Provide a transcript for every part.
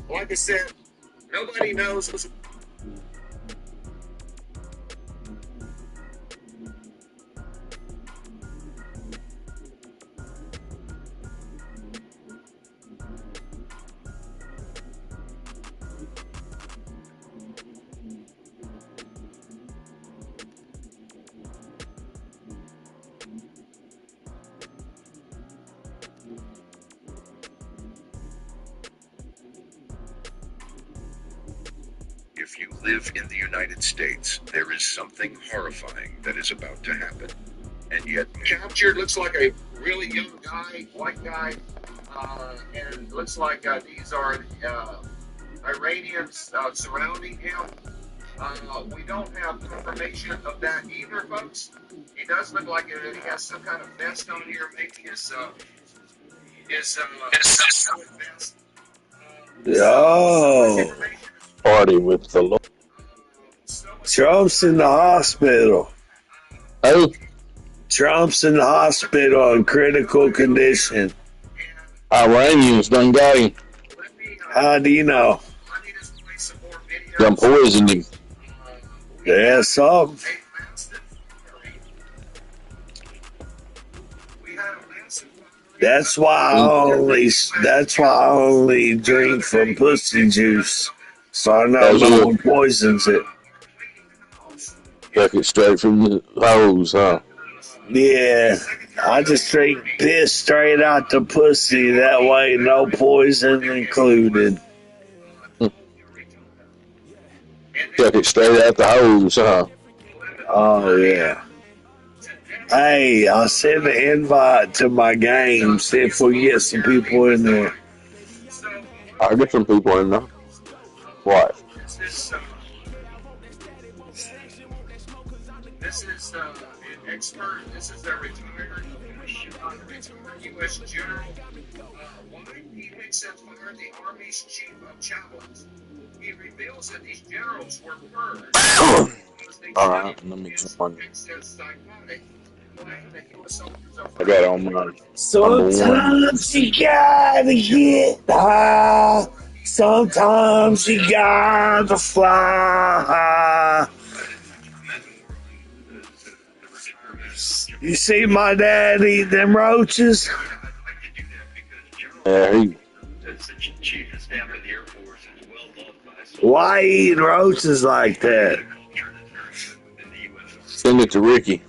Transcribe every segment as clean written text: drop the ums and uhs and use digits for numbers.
Like I said, nobody knows what's. If you live in the United States, there is something horrifying that is about to happen. And yet, Captured looks like a really young guy, white guy, and looks like these are Iranians surrounding him. We don't have confirmation of that either, folks. He does look like he has some kind of vest on here, maybe his vest. Yo, Party with the Lord. Trump's in the hospital. Hey, Trump's in the hospital in critical condition. Iranians done got him. How do you know? Done poisoned him. Yeah, some. That's why I only drink from pussy juice. So I know no one poisons it. Took it straight from the hose, huh? Yeah, I just drink piss straight out the pussy. That way, no poison included. Took it straight out the hose, huh? Oh, yeah. Hey, I'll send an invite to my game. See if we get some people in there. I'll get some people in there. What? This is an expert. This is a retired U.S. general. Why he thinks that fired the Army's chief of chaplains. He reveals that these generals were purged. All right, let me join. I got on mine. Sometimes you gotta get high. Sometimes you gotta fly high. You see my dad eat them roaches? Yeah, Why eat roaches like that? send it to Ricky.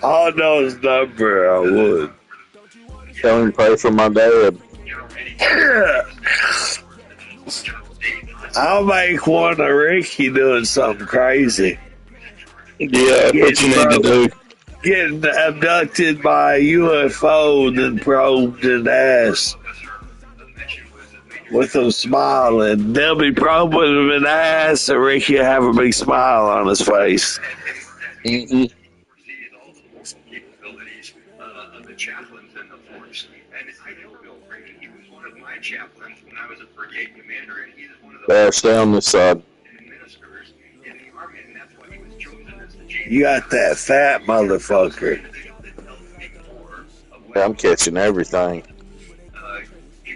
I'll know his number, I would. Tell him to pray for my dad. I'll make one of Ricky doing something crazy. Yeah, what you need to do. Getting abducted by a UFO, then probed in the ass. With them smiling. They'll be probing him in the ass, and Ricky will have a big smile on his face. Mm-hmm. Better stay on this side. You got that fat motherfucker. Yeah, I'm catching everything.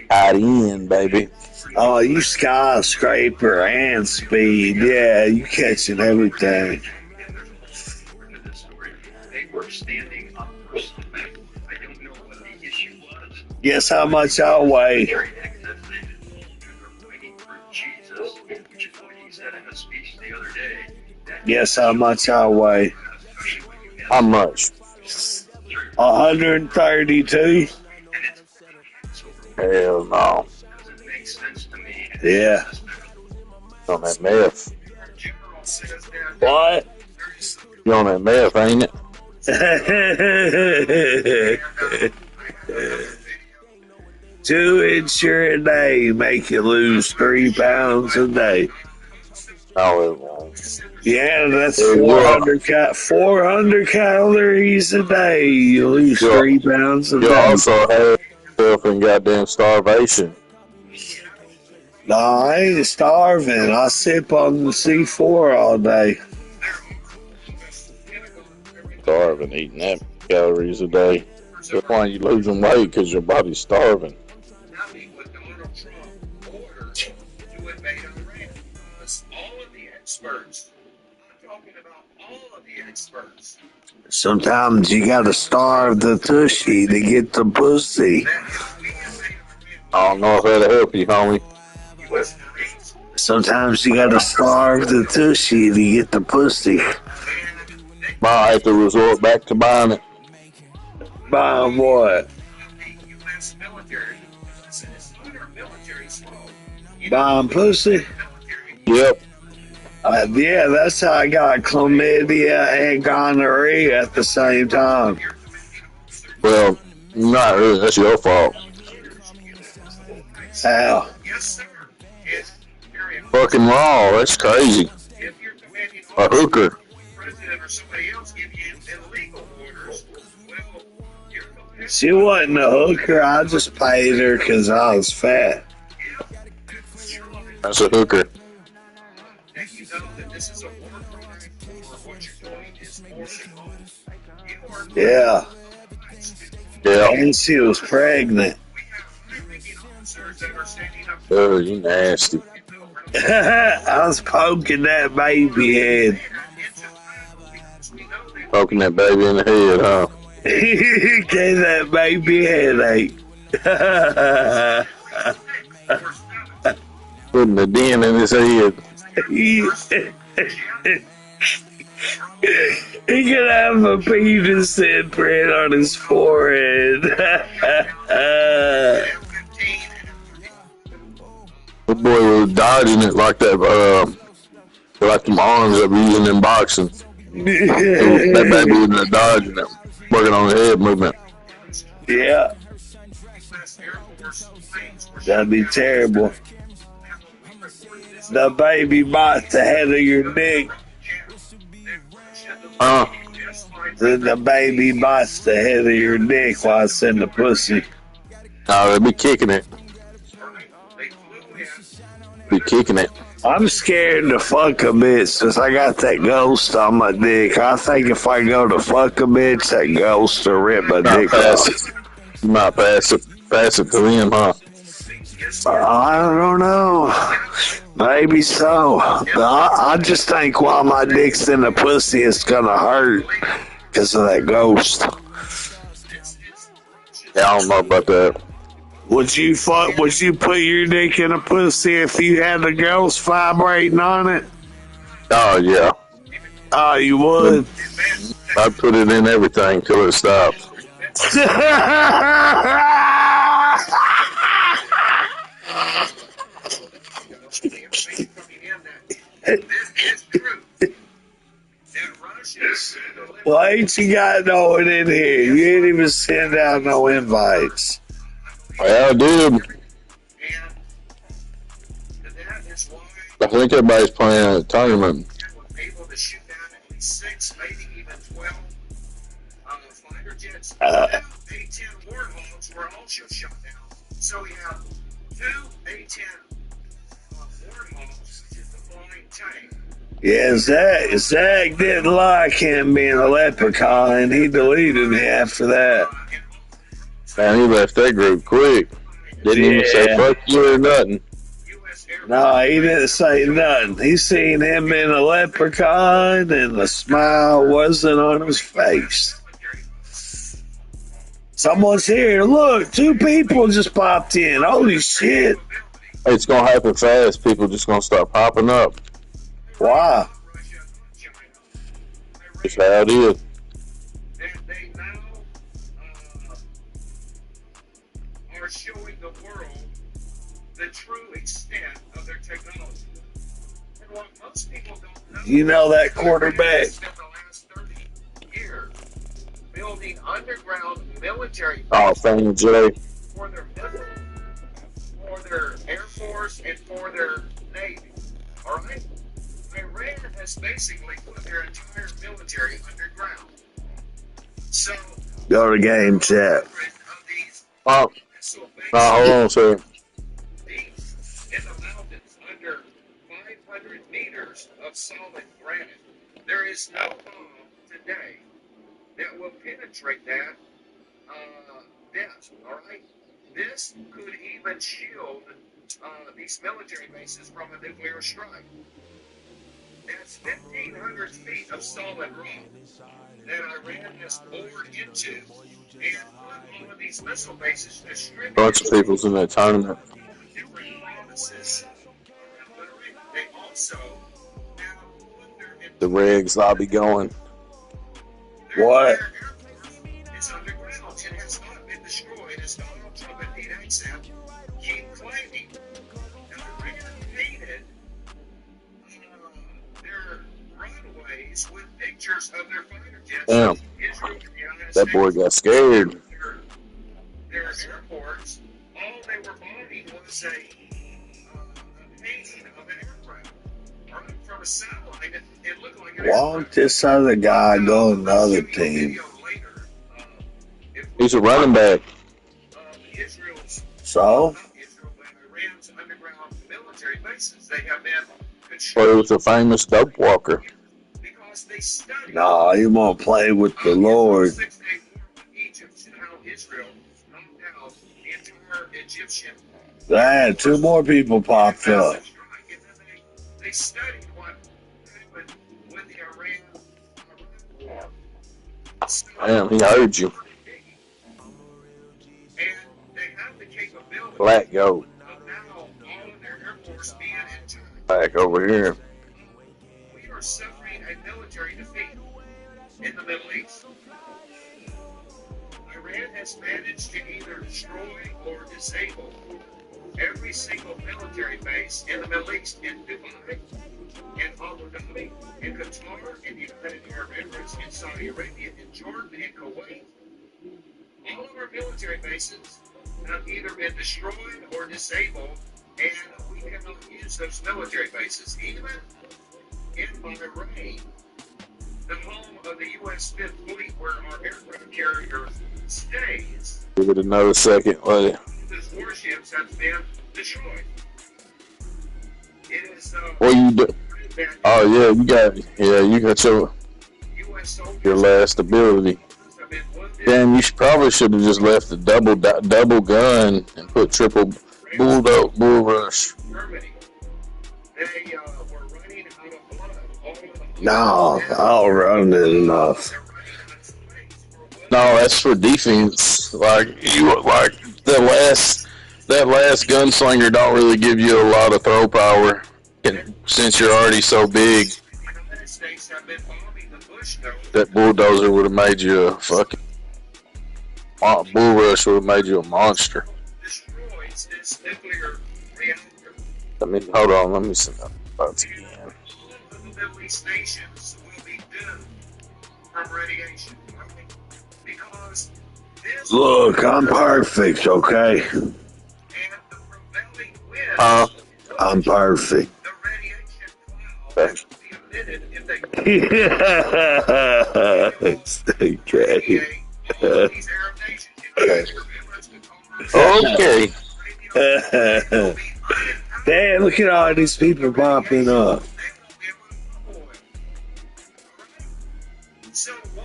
Out in, baby. Oh, you skyscraper and speed. Yeah, you catching everything. Guess how much I weigh? Guess how much I weigh? How much? 132. Hell no. Yeah. On that meth. What? You on that meth, ain't it? 2 inches a day make you lose 3 pounds a day. No, it won't. Yeah, that's 400 calories a day. You lose 3 pounds a day. You also have yourself in goddamn starvation. No, I ain't starving. I sip on the C4 all day. Starving, eating that calories a day. That's why you losing weight, because your body's starving. Nothing what Donald Trump ordered to invade Iran. Because all of the experts, I'm talking about all of the experts, Sometimes you gotta starve the tushy to get the pussy. that if we invade I don't know if that'll help you, homie. Iran, U.S. Marines, Sometimes you gotta starve the tushy to get the pussy. and they Might have to resort back to buying it. Buying what? the U.S. military. Listen, it's not our military's fault. Buying pussy? Military, Yep. Yeah, that's how I got chlamydia and gonorrhea at the same time. your commanding officer, Well, not really. That's your fault. orders you full rights. How? Yes, sir. It's very Fucking raw. That's crazy. if your commanding A officer, hooker. president, or somebody else give you illegal orders, well, you're compelled. She wasn't a hooker. I just paid her because I was fat. That's a hooker. And you know that this is a war crime, or what you're doing is forcing on. You are Yeah. Yeah. And she was pregnant. we have high-ranking officers that are standing up Oh, you nasty. I was poking that baby head. because we know that Poking that baby in the head, huh? Gave that baby headache. Putting the dent in his head. He could have a penis imprint on his forehead. The boy was dodging it like that, like them arms that we using in boxing. That baby was there dodging it, working on the head movement. Yeah, that'd be terrible. The baby bites the head of your dick. Then the baby bites the head of your dick while it's in the pussy. Oh, they be kicking it. Be kicking it. I'm scared to fuck a bitch since I got that ghost on my dick. I think if I go to fuck a bitch, that ghost will rip my dick off. You might pass it to him, huh? I don't know. Maybe so. But I just think while my dick's in the pussy, it's gonna hurt because of that ghost. Yeah, I don't know about that. Would you put your dick in a pussy if you had the ghost vibrating on it? Oh, yeah. Oh, you would? I'd put it in everything till it stops. Well, ain't you got no one in here? You ain't even send out no invites. Yeah, I did. I think everybody's playing a tournament. Able to shoot down at least 6, maybe even 12 fighter jets. A-10 Warthogs were also shot down. So we have 2 A-10 Warthogs, which is the flying tank. Yeah, Zach didn't like him being a leprechaun, and he deleted me after that. Man, he left that group quick. Didn't even say fuck you or nothing. No, he didn't say nothing. He seen him being a leprechaun, and the smile wasn't on his face. Someone's here. Look, 2 people just popped in. Holy shit. It's going to happen fast. People just going to start popping up. Why? That's how it is. They now are showing the world the true extent of their technology. And what most people don't know, You know that quarterback. spent the last 30 years building underground military Oh, thank you, Jay. for their missiles, for their Air Force, and for their Navy. All right? Iran has basically put their entire military underground. So, Go to game chat. of these Oh, missile hold on a second. deep in the mountains under 500 meters of solid granite, there is no bomb today that will penetrate that death. All right, this could even shield these military bases from a nuclear strike. That's 1,500 feet of solid rock that Iran has bored into and put all of these missile bases distributed. Bunch of people's in that tournament. Different provinces around the area. They also have put their The Regs lobby going. What? Their airport is underground. It has not been destroyed, as Donald Trump and Pete Hegseth keep claiming. And Iran painted their runways with pictures of their fighter jets. Damn. Israel and the United That boy States. got scared. Their airports, all they were bombing was a painting of an aircraft. Or from a satellite, it looked like an Why don't this other guy go on the other team? He's a running back. Israel's, So? not Israel, but Iran's underground military bases, they have been Well, he constructed was a famous dope walker. because they studied Nah, you won't play with the Lord. Israel's 6 Day war with Egypt and how Israel knocked out the entire Egyptian. Two more people popped up. And then they studied what happened with the Iran war. Damn, he heard you. And they have the capability Black goat. of now all of their airports being intact. Back over here. We are suffering a military defeat in the Middle East. Iran has managed to either destroy or disable every single military base in the Middle East, in Dubai, in Abu Dhabi, in Qatar, in the United Arab Emirates, in Saudi Arabia, in Jordan, in Kuwait. All of our military bases have either been destroyed or disabled, and we cannot use those military bases. Even in Bahrain, the home of the U.S. Fifth Fleet, where our aircraft carrier stays, Give it another second. Wait. those warships have been destroyed. It is What you do? that Oh yeah, you got U.S. soldiers your last ability. have been wounded. Damn, you probably should have just left the double gun and put triple bull rush. Germany. They were running out of blood all over the No, I'll run it enough. They're running out of space for what? No, that's for defense. Like that last gunslinger don't really give you a lot of throw power, and since you're already so big. The United States have been bombing the bush though. That bulldozer would have made you a fucking bull rush would have made you a monster. Destroys this nuclear reactor. Hold on, let me see that about again. All of the Middle East nations will be doomed from radiation. Right? Because this Look, I'm perfect, okay? and the prevailing wind, I'm perfect. the radiation cloud will be emitted if they Okay. radiate all of these Arab nations. You know, Emirates, Qatar, Okay. Arabia, Damn, look at all these people popping up. So why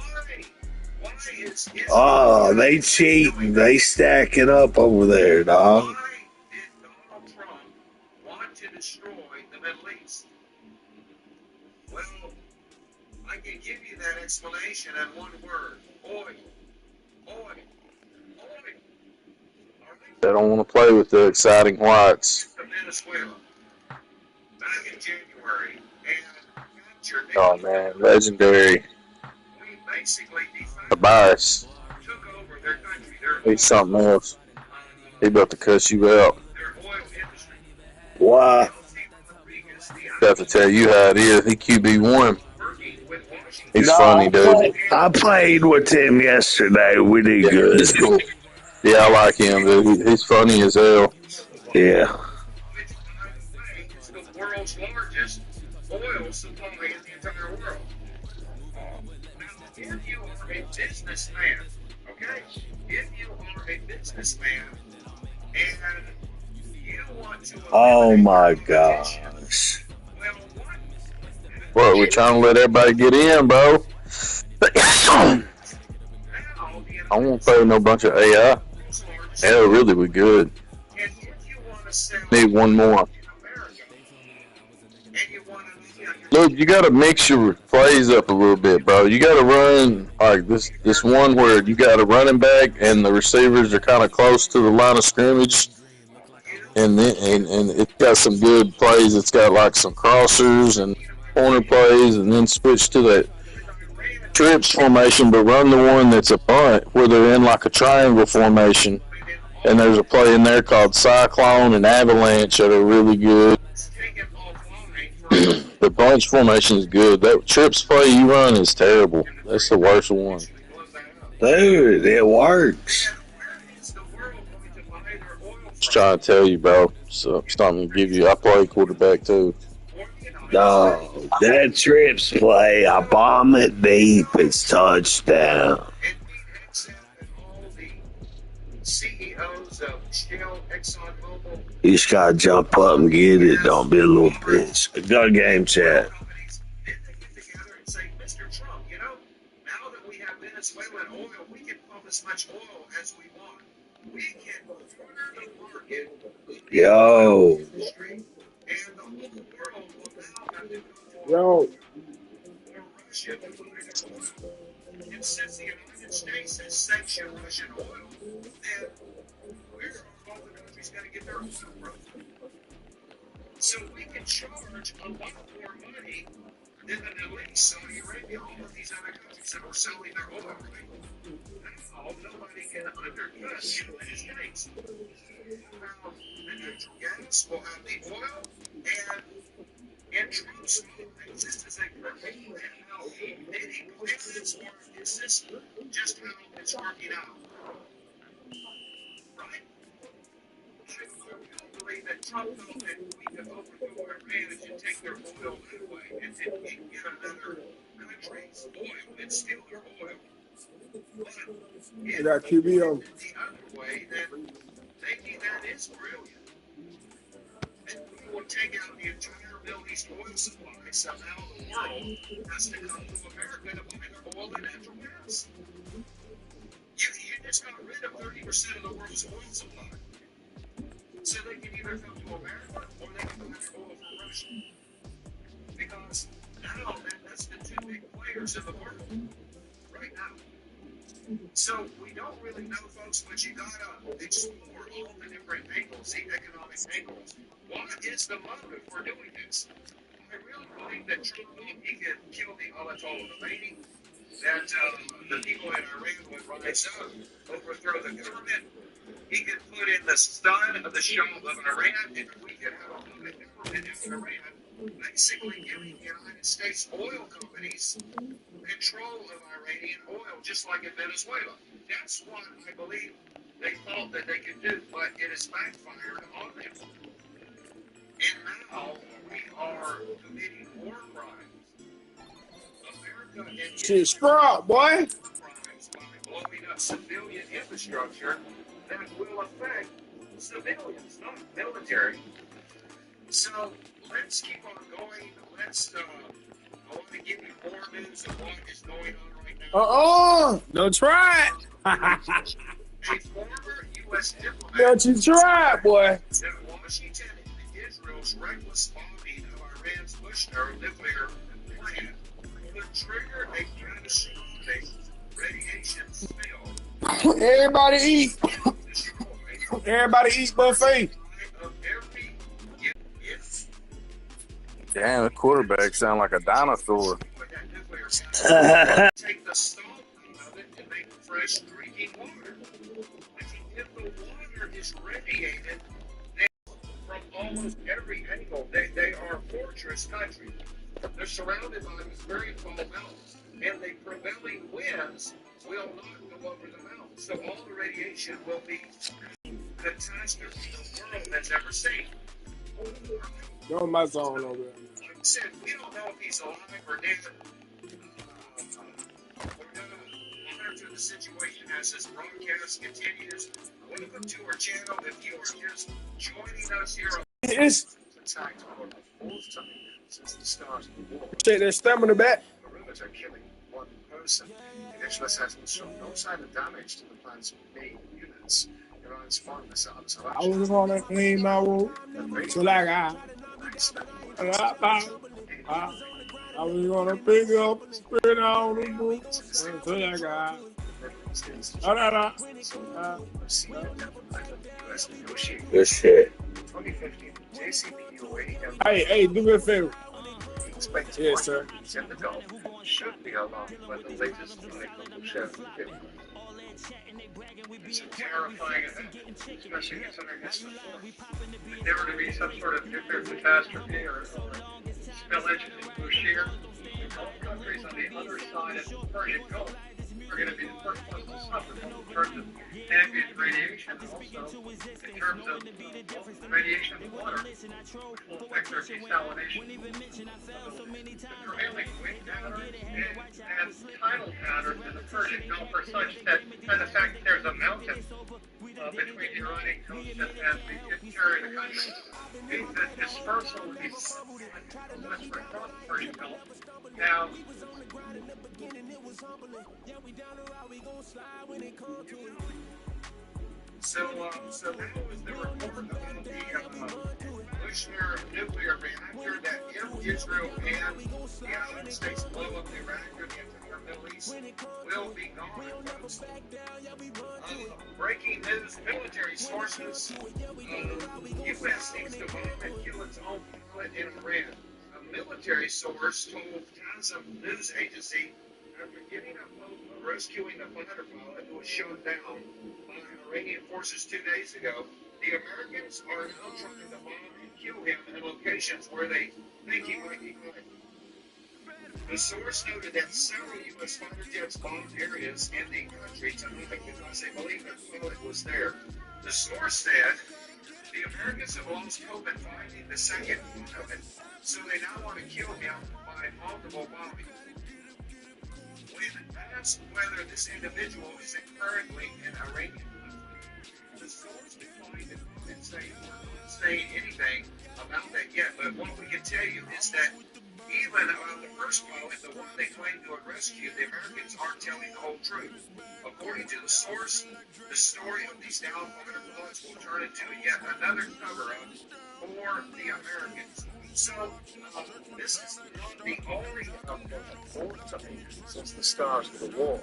is Oh, they cheating. They stacking up over there, dog. why did Donald Trump want to destroy the Middle East? Well, I can give you that explanation in one word: oil, oil, oil. All right, They don't want to play with the exciting whites. to Venezuela back in January and captured. Oh man, legendary. We basically de facto Tobias. took over their country, their He's something else. He about to cuss you out. their oil industry. Why? Rodriguez, Got to tell you how it is. He QB1. working with Washington. He's funny, dude. I played with him yesterday. We did good. He's cool. Yeah, I like him, dude. He's funny as hell. Yeah. Which, by the way, is the world's largest oil supply in the entire world. Now, if you are a businessman, okay? If you are a businessman and you want to Oh my eliminate competition, gosh. well, What, we're trying to let everybody get in, bro. now the United I won't pay no bunch of AI. Hell, really, we good. And if you want to sell Need one more. in America, and you want to, Look, you got to mix your plays up a little bit, bro. You got to run like this one where you got a running back and the receivers are kind of close to the line of scrimmage, and then and it's got some good plays. It's got like some crossers and corner plays, and then switch to that trips formation, but run the one that's a bunt where they're in like a triangle formation. And there's a play in there called Cyclone and Avalanche that are really good. The bunch formation is good. That trips play you run is terrible. That's the worst one. Dude, it works. Just trying to tell you, bro. So something to give you. I play quarterback too. No, that trips play, I bomb it deep, it's touchdown. CEOs of Shell, ExxonMobil, You just gotta jump up and get it. Don't be a little bitch. Good game, chat. companies, then they get together and say, Mr. Trump, now that we have Venezuelan oil, we can pump as much oil as we want. We can corner the market Yo. industry, and the whole world will now have to go to Yo, Russia to buy their oil. And since the United States has sanctioned Russian oil, then where are all the countries going to get their oil from? So we can charge a lot more money than at least Saudi Arabia, all of these other countries that are selling their oil. Now nobody can undercut the United States. Now the natural gas will have the oil, and in Trump's mind, this is a perfect how did he plan this, or is this just how it's working out? Right? I believe that Trump thought that we could overthrow Iran and take their oil that way and then get another country's oil and steal their oil. But if I got he QB did on. it the other way, then maybe that is brilliant. And we will take out the entire Middle East oil supply, so now the world has to come to America to buy their oil and natural gas. You just got rid of 30% of the world's oil supply. So they can either come to America or they can buy their oil from Russia. Because now that's the two big players in the world right now. So we don't really know, folks, but you gotta explore all the different angles, the economic angles. What is the motive for doing this? I really believe that Trump he could kill the Ayatollah Khomeini, that the people in Iran would rise up, overthrow the government. He could put in the son of the Shah of Iran, and we could have a puppet government in Iran, basically giving the United States oil companies control of Iranian oil, just like in Venezuela. That's what I believe they thought that they could do, but it has backfired on them. And now we are committing war crimes. America and Shit, sprout, boy. crimes by blowing up civilian infrastructure that will affect civilians, not military. So let's keep on going. I want to give you more news of what is going on right now. Don't try it. A former U.S. diplomat Don't you try it, boy. that Washington and Israel's reckless bombing of Iran's Bushehr nuclear plant could trigger a catastrophic radiation spill. Everybody eat. Everybody eat buffet. Of every yes, Damn, the quarterback sound like a dinosaur. with that nuclear site, take the salt out of it and make fresh drinking water. If the water is radiated from almost every angle, they are a fortress country. They're surrounded by these very tall mountains, and the prevailing winds will not go over the mountains. So all the radiation will be catastrophe the world has ever seen. Go in my zone over there. Like I said, we don't know if he's alive or dead. We're going to monitor the situation as this broadcast continues. Welcome to our channel. If you are just joining us here on It's attacked for the fourth time since the start of the war. shit that stamina back. Guerrillas are killing one person. The express has shown no sign of damage to the plan's main units. Iran's foreign missile I was gonna clean my room till I got. I was gonna pick up, spit out the book until I got. Da, da, da. Good shit. 2015 JCPOA Hey, do me a favor. expects Yes, sir. in the Gulf should be alarmed by the latest flight of the ship. It's a terrifying event, especially considering it's if there were to be some sort of nuclear catastrophe or spillage in Bashir, the Gulf countries on the other side of the Persian Gulf are going to be the first ones to suffer in terms of ambient radiation, and also in terms of radiation in water, which will affect their desalination. The prevailing wind patterns and tidal patterns in the Persian Gulf are such that, by the fact that there's a mountain between the Iranian coast and the interior of the country, the dispersal would be across the Persian Gulf. Now, so that was the report about the Bushner nuclear reactor that if Israel and the United States blow up the reactor, the entire Middle East will be gone. Breaking news, military sources, U.S. seeks to bomb and kill its own pilot in Iran. A military source told Kazam news agency after getting a boat rescuing a fighter pilot who was shot down by Iranian forces 2 days ago, the Americans are now trying to bomb and kill him in locations where they think he might be hiding. The source noted that several U.S. fighter jets bombed areas in the country tonight because they believe their pilot was there. The source said the Americans have lost hope in finding the second pilot, so they now want to kill him by multiple bombings. When asked whether this individual is currently an Iranian pilot, the source declined to comment, saying we're not saying anything about that yet, but what we can tell you is that even about the first pilot, the one they claimed to have rescued, the Americans aren't telling the whole truth. According to the source, the story of these downed fighter pilots will turn into yet another cover-up for the Americans. So, this is not the only since the start of the war.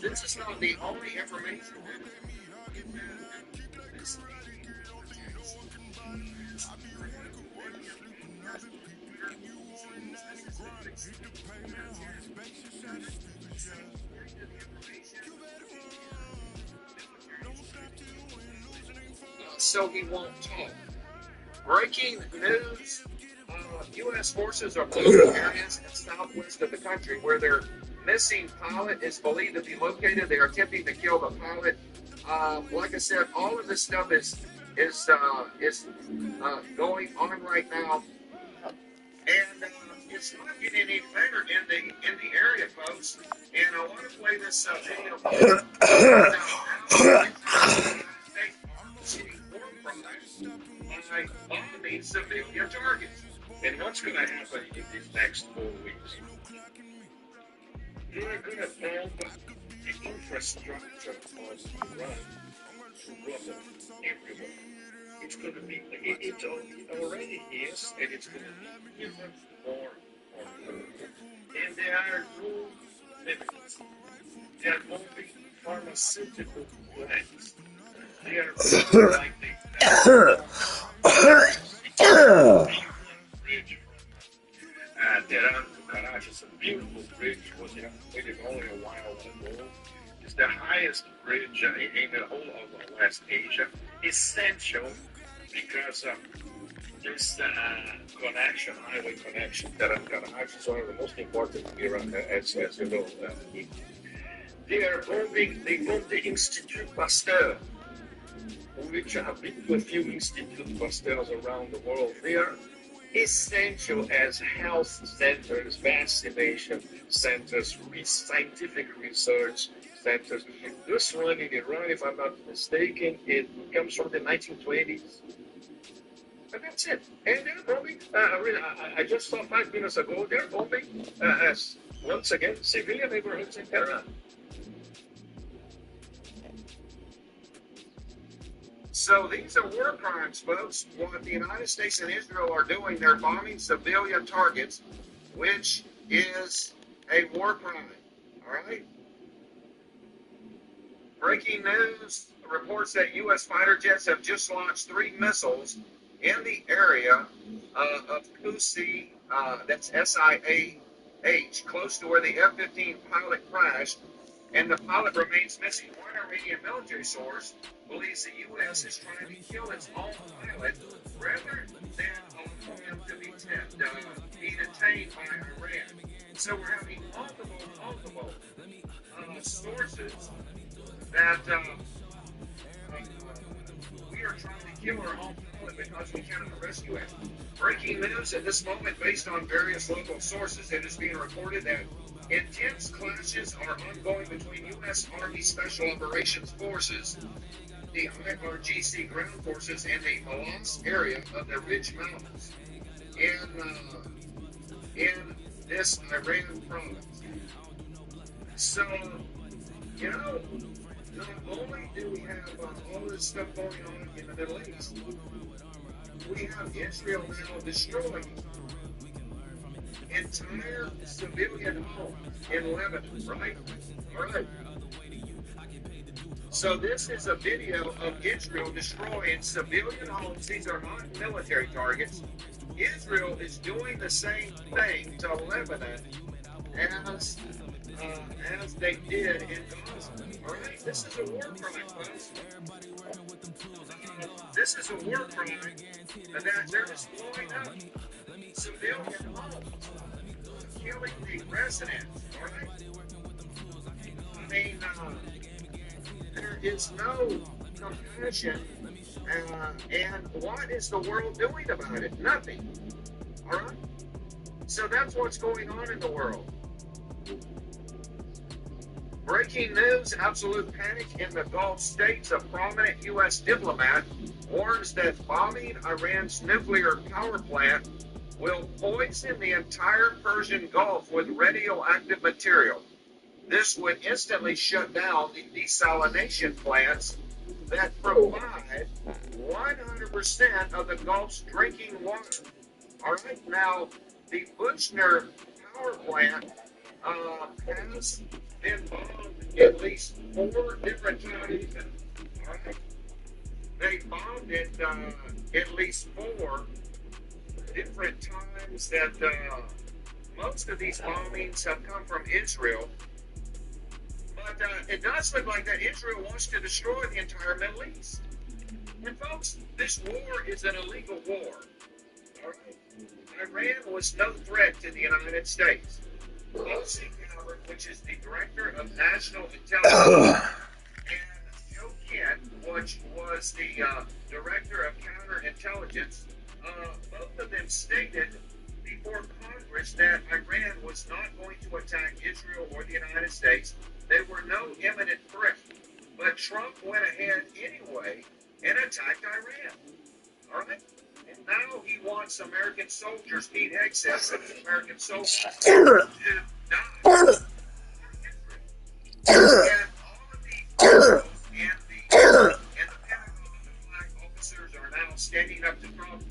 This is not the only information this so he won't talk. Breaking news. U.S. forces are blocking areas in southwest of the country where their missing pilot is believed to be located. They are attempting to kill the pilot. Like I said, all of this stuff is going on right now, and it's not getting any better in the area, folks. And I want to play this video. Bombing civilian targets. And what's going to happen in these next 4 weeks? They're going to bomb the infrastructure of Iran everywhere. It's going to be, it already is, and it's going to be even more. And there are no limits. They are bombing pharmaceutical plants. They are like Karachi is a beautiful bridge. Was completed only a while ago. It's the highest bridge in the whole of West Asia. Essential because this connection, highway connection, Karachi is one of the most important here, as you know. They bombed the Institut Pasteur, which I've been to a few Institut Pasteurs around the world. They are essential as health centers, vaccination centers, scientific research centers. This one in Iran, if I'm not mistaken, it comes from the 1920s. And that's it. And they're bombing, I just saw 5 minutes ago, they're bombing once again civilian neighborhoods in Tehran. So these are war crimes, folks. What the United States and Israel are doing, they're bombing civilian targets, which is a war crime. All right? Breaking news reports that U.S. fighter jets have just launched 3 missiles in the area of Kusi, that's SIAH, close to where the F-15 pilot crashed, and the pilot remains missing. One Iranian military source believes the U.S. is trying to kill its own pilot rather than allow him to be detained by Iran. So we're having multiple sources that we are trying to kill our own pilot because we cannot rescue it. Breaking news at this moment, based on various local sources, it is being reported that intense clashes are ongoing between U.S. Army Special Operations Forces, the IRGC ground forces, and the Malas area of the Ridge Mountains in this Iran province. So, you know, not only do we have all this stuff going on in the Middle East, we have Israel now destroying entire civilian homes in Lebanon, right? All right. So this is a video of Israel destroying civilian homes. These are not military targets. Israel is doing the same thing to Lebanon as they did in Gaza. All right, this is a war crime, folks. This is a war crime that they're just blowing up civilian homes, killing the residents. All right. I mean, there is no compassion, and what is the world doing about it? Nothing. All right. So that's what's going on in the world. Breaking news, absolute panic in the Gulf states. A prominent U.S. diplomat warns that bombing Iran's nuclear power plant will poison the entire Persian Gulf with radioactive material. This would instantly shut down the desalination plants that provide 100% of the Gulf's drinking water. All right, now, the Buchner power plant has been bombed at least 4 different times. All right, they bombed it at least 4 different times. That most of these bombings have come from Israel. But it does look like that Israel wants to destroy the entire Middle East. And folks, this war is an illegal war. All right? Iran was no threat to the United States. Tulsi Gabbard, which is the director of national intelligence, and Joe Kent, which was the director of counterintelligence, both of them stated before Congress that Iran was not going to attack Israel or the United States. There were no imminent threat. But Trump went ahead anyway and attacked Iran. All right? And now he wants American soldiers, Pete Hegseth said American soldiers, to die. And all of these generals and the Pentagon flag officers are now standing up to Trump.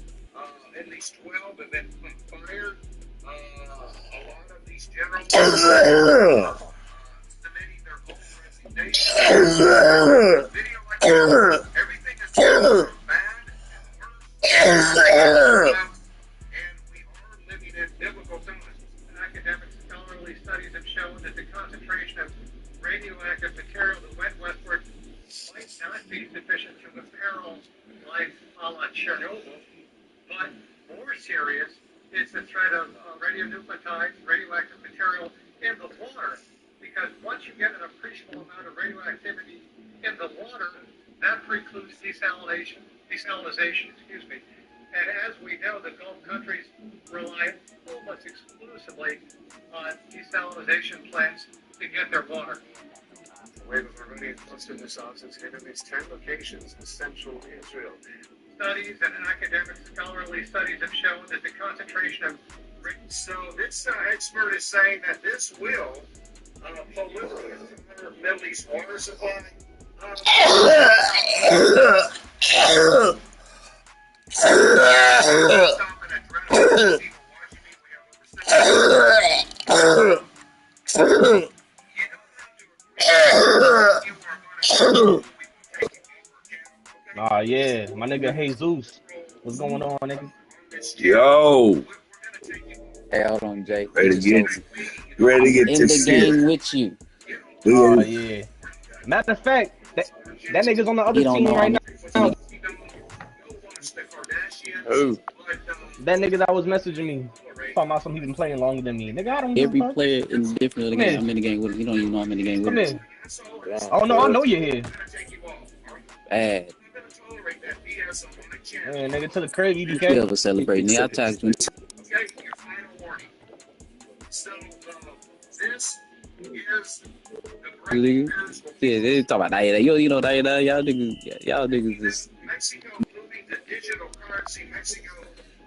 At least 12 have been fired. A lot of these generals submitting their own resignation. Video like this, everything is going from bad and worse. And we are living in biblical times. Academic scholarly studies have shown that the concentration of radioactive material that went westward might not be sufficient to imperil life a la Chernobyl, but more serious is the threat of radionuclides, radioactive material in the water, because once you get an appreciable amount of radioactivity in the water, that precludes desalination, and as we know, the Gulf countries rely almost exclusively on desalination plants to get their water. We have already clustered this off since at least 10 locations in central Israel. Studies and academic scholarly studies have shown that the concentration of So this expert is saying that this will pollute the Middle East water supply. Oh yeah, my nigga Jesus. What's going on, nigga? Yo. Hey, hold on, Jay. Ready to get I'm in this the shit. game with you. Oh yeah. Matter of fact, that nigga's on the other He don't team know right how now. many. Who? That nigga that was messaging me, talking about something he been playing longer than me. Nigga, I don't give a Every fuck. player is different in the game. I'm in the game with him. You don't even know I'm in the game with Come him. in. Oh no, I know you're here. Bad. Man, nigga, to the crib, You EDK. ever celebrate? Nigga, I tagged you. Okay, your final warning. So this is the Nigga. Yeah, they talk about that. You know that y'all niggas is. Mexico moving to digital currency. Mexico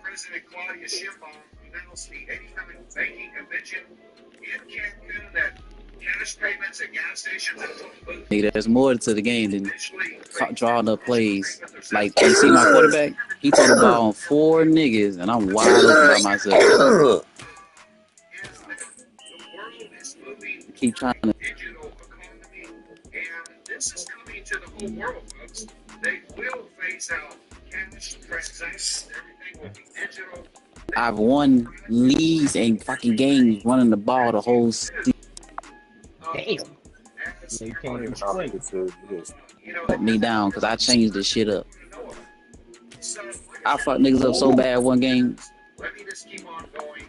President Claudia Sheinbaum announced the anytime banking convention in Cancun that cash payments at gas stations and toll booths. Nigga, there's more to the game than drawing up plays. Like, you see my quarterback? He threw the ball on 4 niggas, and I'm wide open by myself. Keep trying to. Digital economy, and this is coming to the whole world, folks. They will phase out cash transactions. Everything will be digital. I've won leagues and fucking games running the ball the whole season. Damn. They can't even play. Put me down because I changed this shit up. I fucked niggas up so bad one game. Let me just keep on going.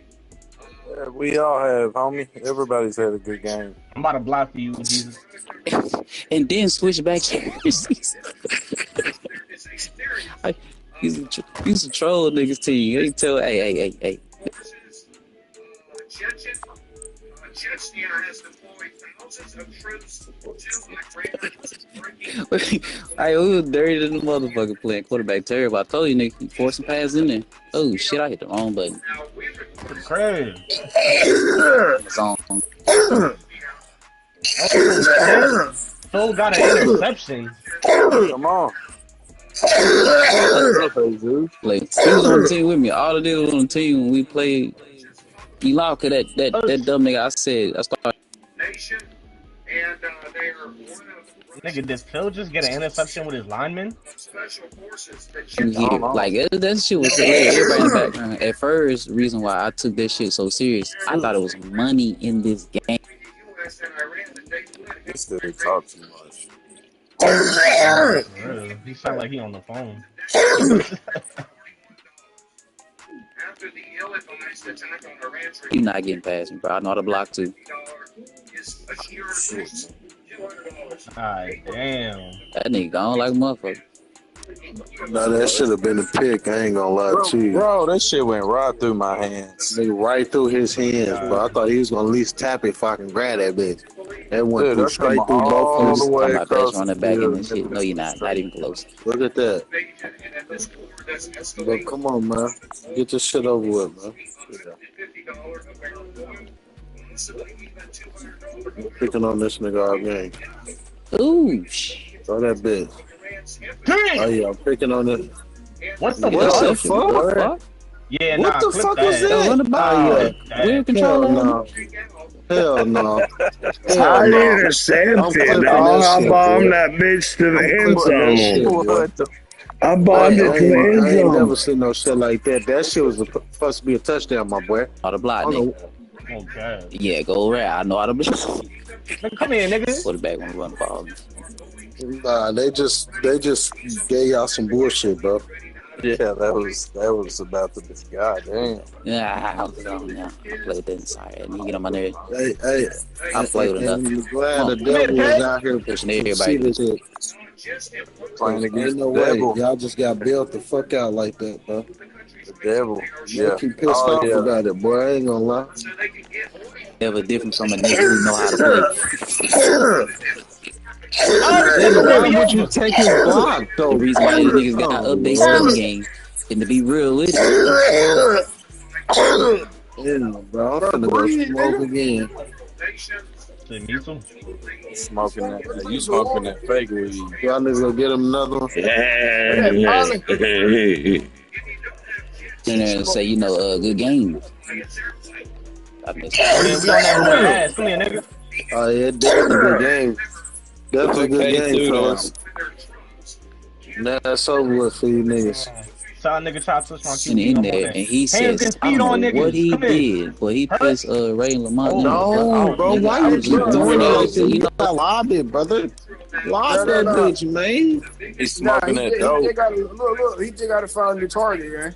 Yeah, we all have, homie. Everybody's had a good game. I'm about to block for you, Jesus. And then switch back jerseys. He's a troll niggas team. They tell, hey. Chechnya has deployed thousands of troops to I was dirty than the motherfucker playing quarterback terrible. I told you, nigga, force some pass in there. Oh shit, I hit the wrong button. Crazy. It's on. Phil got an interception. Come on. Like, he was on the team with me. All the niggas was on the team when we played. Eli, cause that dumb nigga I said I started. Nation, and they are one of Nigga, did Phil just get an interception with his lineman? special forces that Here. Like that shit was everybody in the background. At first, the reason why I took that shit so serious, I thought it was money in this game. the U.S. and Iran that they This dude talk too much. Really? He sound like he on the phone. after the ill-advised attack on Iran's You not getting past me, bro. I know how to block too. is assured $200. Alright, damn. That nigga gone like a motherfucker. No, that should have been a pick. I ain't gonna lie to you. Bro, that shit went right through my hands. Nigga, right through his hands, bro. I thought he was gonna at least tap it if I can grab that bitch. That went Dude, through that's straight come through both all of the them. way I'm about best across running the back in field. this shit. No, you're not even close. Look at that. And at this war that's But escalating, come on, man. Get this shit over with, man. $50 a barrel of oil, possibly even $200 Picking on this nigga all game. Ooh, Throw that bitch. Damn! Oh, yeah, I'm picking on it. What the what the fuck? fuck? Yeah, What nah, the clip fuck that. was that? Run the ball. Oh, yeah. We're in control Hell of him. no. Hell no. I Hell no. intercepted. I'm flipping Dog. that I shit, bombed boy. that bitch to the I'm end flipping that shit, zone. boy. What the I I bombed it to the end ain't never zone. seen no shit like that. That shit was supposed to be a touchdown, my boy. All the I block, don't nigga. know. Oh, God. Yeah, go right. I know how to block. Nigga, come here, nigga. Quarterback want to run the ball. Nah, they just gave y'all some bullshit, bro. Yeah, that was about to be goddamn. Yeah, I'll get on now. I played that inside. And he get on my nerves. Hey, I played with and enough. I'm glad the Come devil Come was here, out here Pushing to everybody. see this shit. Playing Ain't against no the way. devil. Y'all just got built the fuck out like that, bro. The devil. Yeah. Yeah. Keep pissed off yeah. about it, boy. I ain't gonna lie. Never different from a nigga who know how to play. Nigga, why would you take his block, The though? reason why these niggas got Oh, updates Lord. in the game, and to be real with it, Yeah, bro. I'm Bro, finna go breathe, smoke nigga. again. Shit, me too. Smoking that. What You drink some smoking water? that fake weed? Y'all niggas go get him another one. What that, Polly? In there and say, you know, good game. I missed it. Oh yeah, we on that boy ass. Come here, nigga. Oh yeah, definitely good game. Put Definitely that good game, K2 fellas. down. Now that's over with for you niggas. Try nigga try to touch my And QB. in I'm on there, that. and he Hands says, and I feet don't know on what niggas. he Come here. did, but he Hurt. pissed Ray Lamont Oh. No, off, bro. nigga. Why I you was just keep Bro, doing going at that it bro. till shit? You you know. gotta lob it, brother. Lob that Nah. bitch, man. He's Nah, smoking that he dope. just got to, look. He just got to find a new target, man.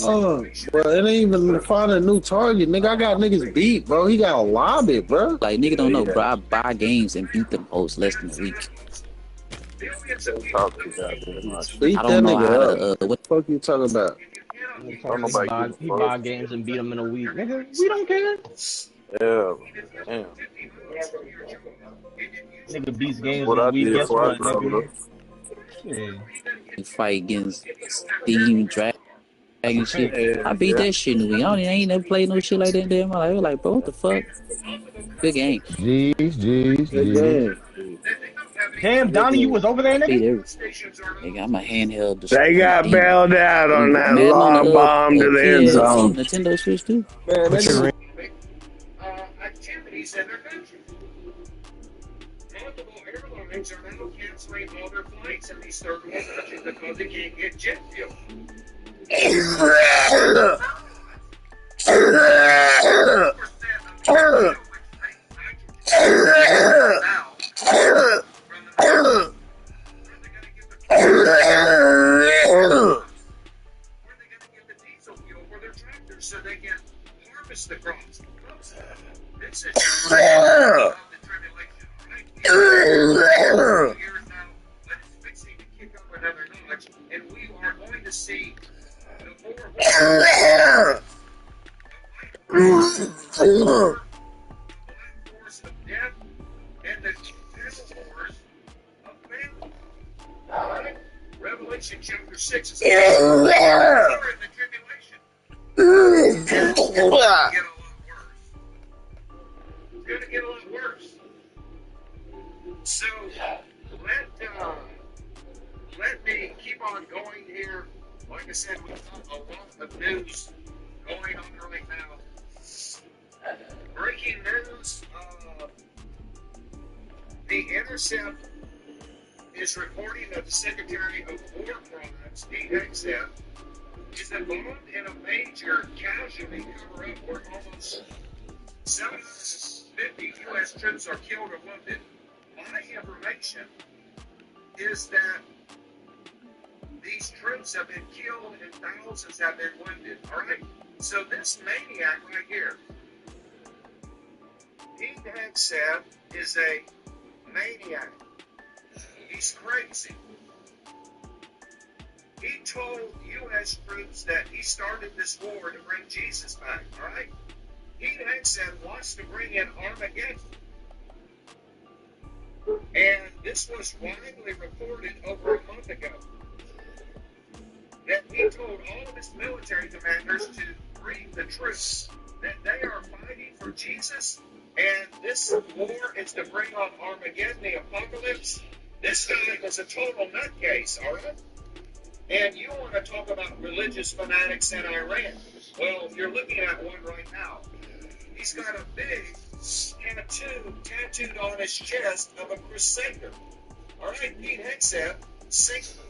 Oh, well, it ain't even find a new target, nigga. I got niggas beat, bro. He gotta lob it, bro. Like nigga Yeah, don't know, yeah. bro. I buy games and beat them hoes less than a week. Talk to goddamn much. I Beat don't that know how nigga up. to What the fuck you talking about? Nigga Don't talking about nobody give a he fuck. buy games and beat them in a week. Nigga, we don't care. Yeah. Damn. Nigga beats games in What a I week. did Guess before I what, growed nigga? up. Shit. fight against Steam Dragon shit. Yeah, I beat yeah. that shit in the week. I ain't never played no shit like that in damn my life. I was like, bro, what the fuck? Good game. Good game. Damn, Good Donnie, you game. was over there, I beat nigga? every. Nigga, I'm a handheld They got demon. bailed out on that Madden on long the bomb to the end PS on zone. Nintendo Switch too. Man, that Put your nigga, ring. Activities in their country. Multiple airlines are now canceling all their flights in these third world countries because they can't get jet fuel. So they can harvest the crops. This is the tribulation, right? Years now, but it's fixing to kick up another notch, and we are going to see the more force of death and the force of famine. Right? Revelation chapter 6 is we're in the tribulation. It's going to get a lot worse. So let me keep on going here. Like I said, we've got a lot of news going on right now. Breaking news: The Intercept is reporting that the Secretary of War Crimes, the XF, is involved in a major casualty cover-up where almost 750 U.S. troops are killed or wounded. My information is that these troops have been killed and thousands have been wounded. All right? So this maniac right here, Pete Hegseth, is a maniac. He's crazy. He told U.S. troops that he started this war to bring Jesus back, all right? Pete Hegseth wants to bring in Armageddon. And this was widely reported over a month ago. That he told all of his military commanders to bring the troops, that they are fighting for Jesus, and this war is to bring on Armageddon, the apocalypse. This guy is a total nutcase, all right? And you want to talk about religious fanatics in Iran. Well, you're looking at one right now. He's got a big tattooed on his chest of a crusader. All right, Pete Hegseth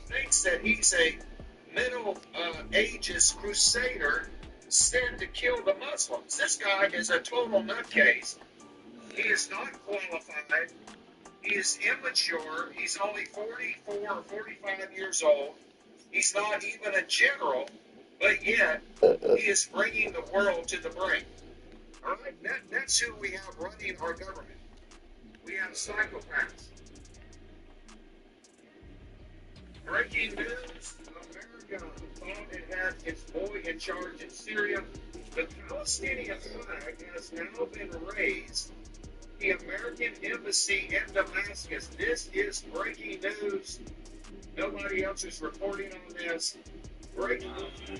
thinks that he's a Middle Ages crusader sent to kill the Muslims. This guy is a total nutcase. He is not qualified. He is immature. He's only 44 or 45 years old. He's not even a general, but yet he is bringing the world to the brink. All right, that's who we have running our government. We have psychopaths. Breaking news: America thought it had its boy in charge in Syria. The Palestinian flag has now been raised. The American embassy in Damascus. This is breaking news. Nobody else is reporting on this. Breaking news.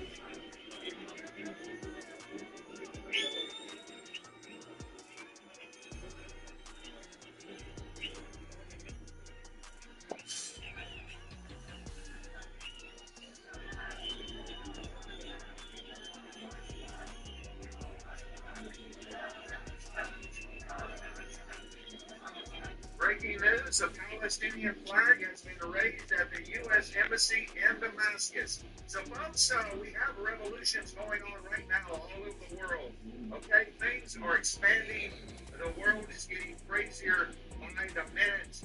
instance, a Palestinian flag has been raised at the U.S. Embassy in Damascus. So, folks, we have revolutions going on right now all over the world. Okay, things are expanding. The world is getting crazier by the minute.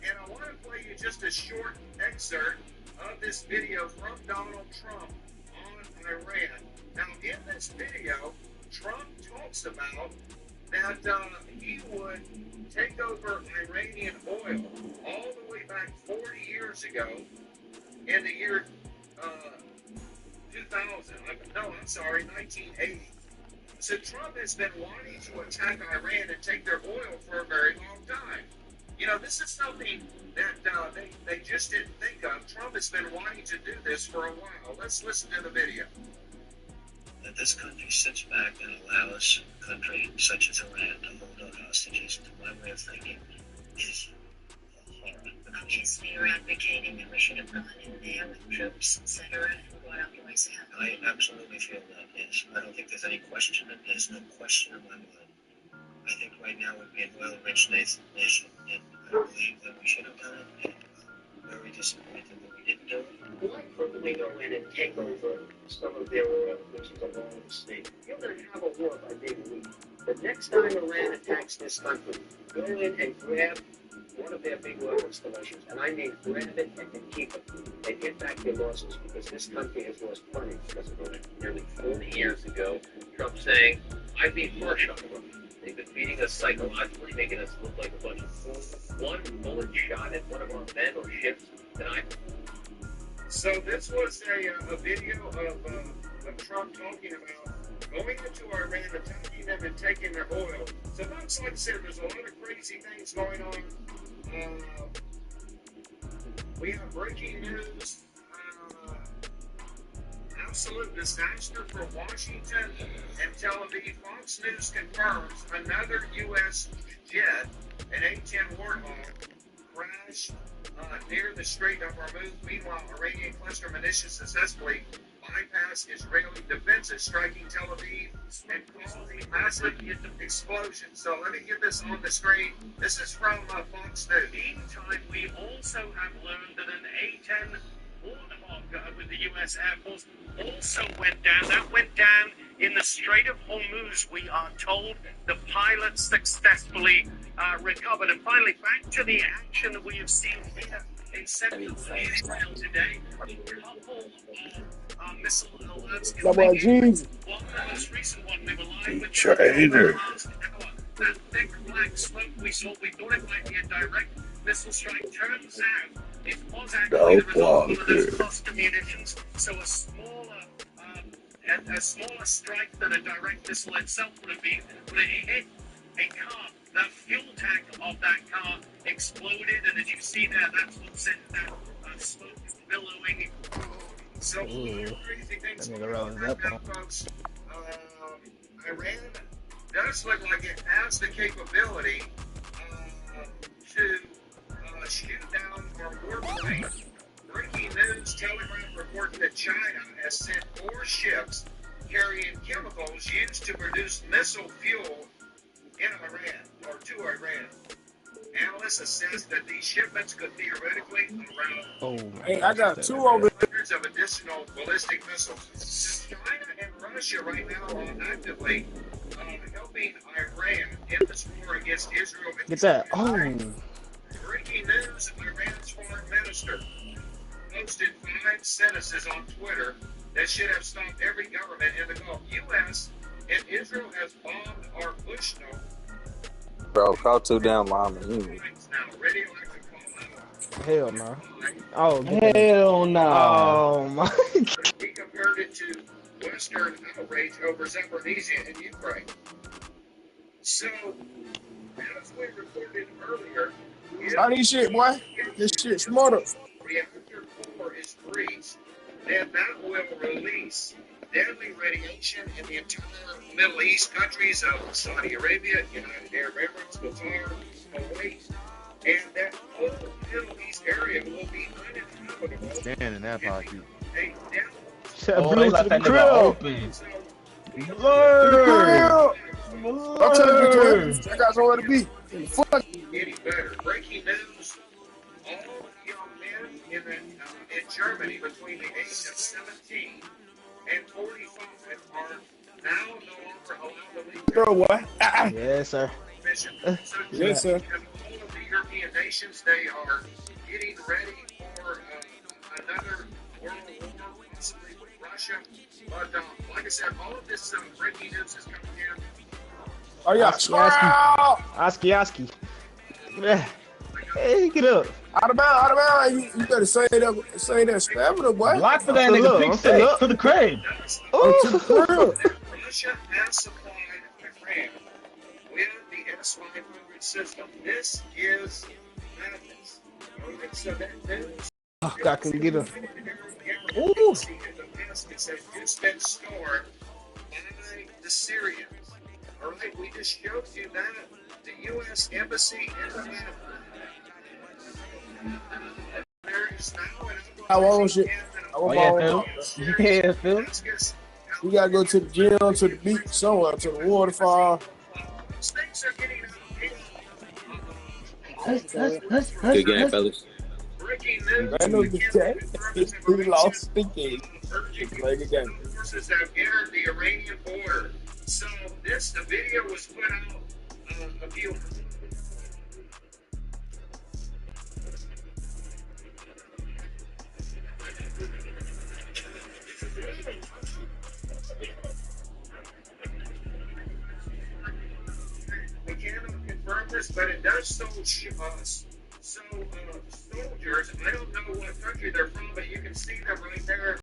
And I want to play you just a short excerpt of this video from Donald Trump on Iran. Now, in this video, Trump talks about that he would take over Iranian oil all the way back 40 years ago in the year 2000. No, I'm sorry, 1980. So Trump has been wanting to attack Iran and take their oil for a very long time. You know, this is something that they just didn't think of. Trump has been wanting to do this for a while. Let's listen to the video. That this country sits back and allows a country such as Iran to hold out hostages, to my way of thinking, is a horror. Obviously, you're advocating that we should have gone in there with troops, etc., and brought out the ISAF. I absolutely feel that, yes. I don't think there's any question, and there's no question in my mind. I think right now we'd be an oil-rich nation, and I believe that we should have done it, and I'm very disappointed that we didn't do it. Why couldn't we go in and take over some of their oil, which is a long mistake? You're going to have a war by being weak. The next time Iran attacks this country, go in and grab one of their big oil installations, and I mean grab it and keep it, and get back your losses, because this country has lost money because of it. Nearly 40 years ago, Trump saying, I'd be harsh on them. They've been beating us psychologically, making us look like a bunch of fools. One bullet shot at one of our men or ships, and So this was a video of Trump talking about going into Iran, attacking them, and taking their oil. So folks, like I said, there's a lot of crazy things going on. We have breaking news. Absolute disaster for Washington and Tel Aviv. Fox News confirms another U.S. jet, an A-10 Warthog, crashed near the Strait of Hormuz. Meanwhile, Iranian cluster militia successfully bypassed Israeli defenses, striking Tel Aviv and causing massive explosion. So let me get this on the screen. This is from Fox News. Meantime, we also have learned that an A-10 Warthog with the U.S. Air Force also went down. That went down in the Strait of Hormuz, we are told. The pilots successfully recovered. And finally, back to the action that we have seen here in central Israel today. A couple of missile alerts coming in. One, the most recent one, they were live with Trader. that thick black smoke we saw, we thought it might be a direct missile strike. Turns out it was actually the result of those cluster munitions. So a smaller strike than a direct missile itself would have been, but it hit a car. The fuel tank of that car exploded, and as you see there, that's what sent that smoke billowing. So crazy things going on right now, folks. Iran does look like it has the capability to shoot down our warplane. Breaking news, Telegram reports that China has sent 4 ships carrying chemicals used to produce missile fuel in Iran, or to Iran. Analysts assess that these shipments could theoretically around Hey, I got 2 over hundreds of additional ballistic missiles. China and Russia right now are actively helping Iran in this war against Israel. Get that. Breaking news, Iran's foreign minister posted 5 sentences on Twitter that should have stopped every government in the Gulf. U.S. and Israel has bombed our Bush Note. Bro, call 2 down linemen. Hell no. Oh, Hell no. Oh my. He compared it to Western outrage over Zaporizhia in Ukraine. So, as we reported earlier, How these shit, boy? This shit smarter. Reactor 4 is breached, then that will release deadly radiation in the entire Middle East countries of Saudi Arabia, United Arab Emirates, Qatar, Kuwait, and that whole Middle East area will be uninhabitable. Stand in that pocket. Oh, they left that nigga open. I'm telling you, that guy's already beat. Fuck. getting better. Breaking news: all young men in Germany between the age of 17 and 45 are now no longer allowed to leave Throw Germany. what? Yes, sir. Mission. So Yes, sir. all of the European nations, they are getting ready for another world war, possibly with Russia. But like I said, all of this breaking news is coming in. Oh yeah. Oski. Yeah. Hey, get up. Out of bounds. You better say that stamina, boy. Block for that nigga. Pick six to the crib. To the crib. Russia has supplied Ukraine with the S-500 system. This is madness. So that news. I can get her. Ooh. Damascus has just been stored by the Syrians. All right, we just showed you that. The U.S. Embassy in the there is now an How old shit? Yeah, Phil. We gotta go to the gym, to the beach, somewhere, to the waterfall. Things are getting Good game, fellas. breaking news. I know the chat. We lost the game. Play the game. Forces have entered the Iranian border. So the video was put out a few. We cannot confirm this, but it does show us. So soldiers, I don't know what country they're from,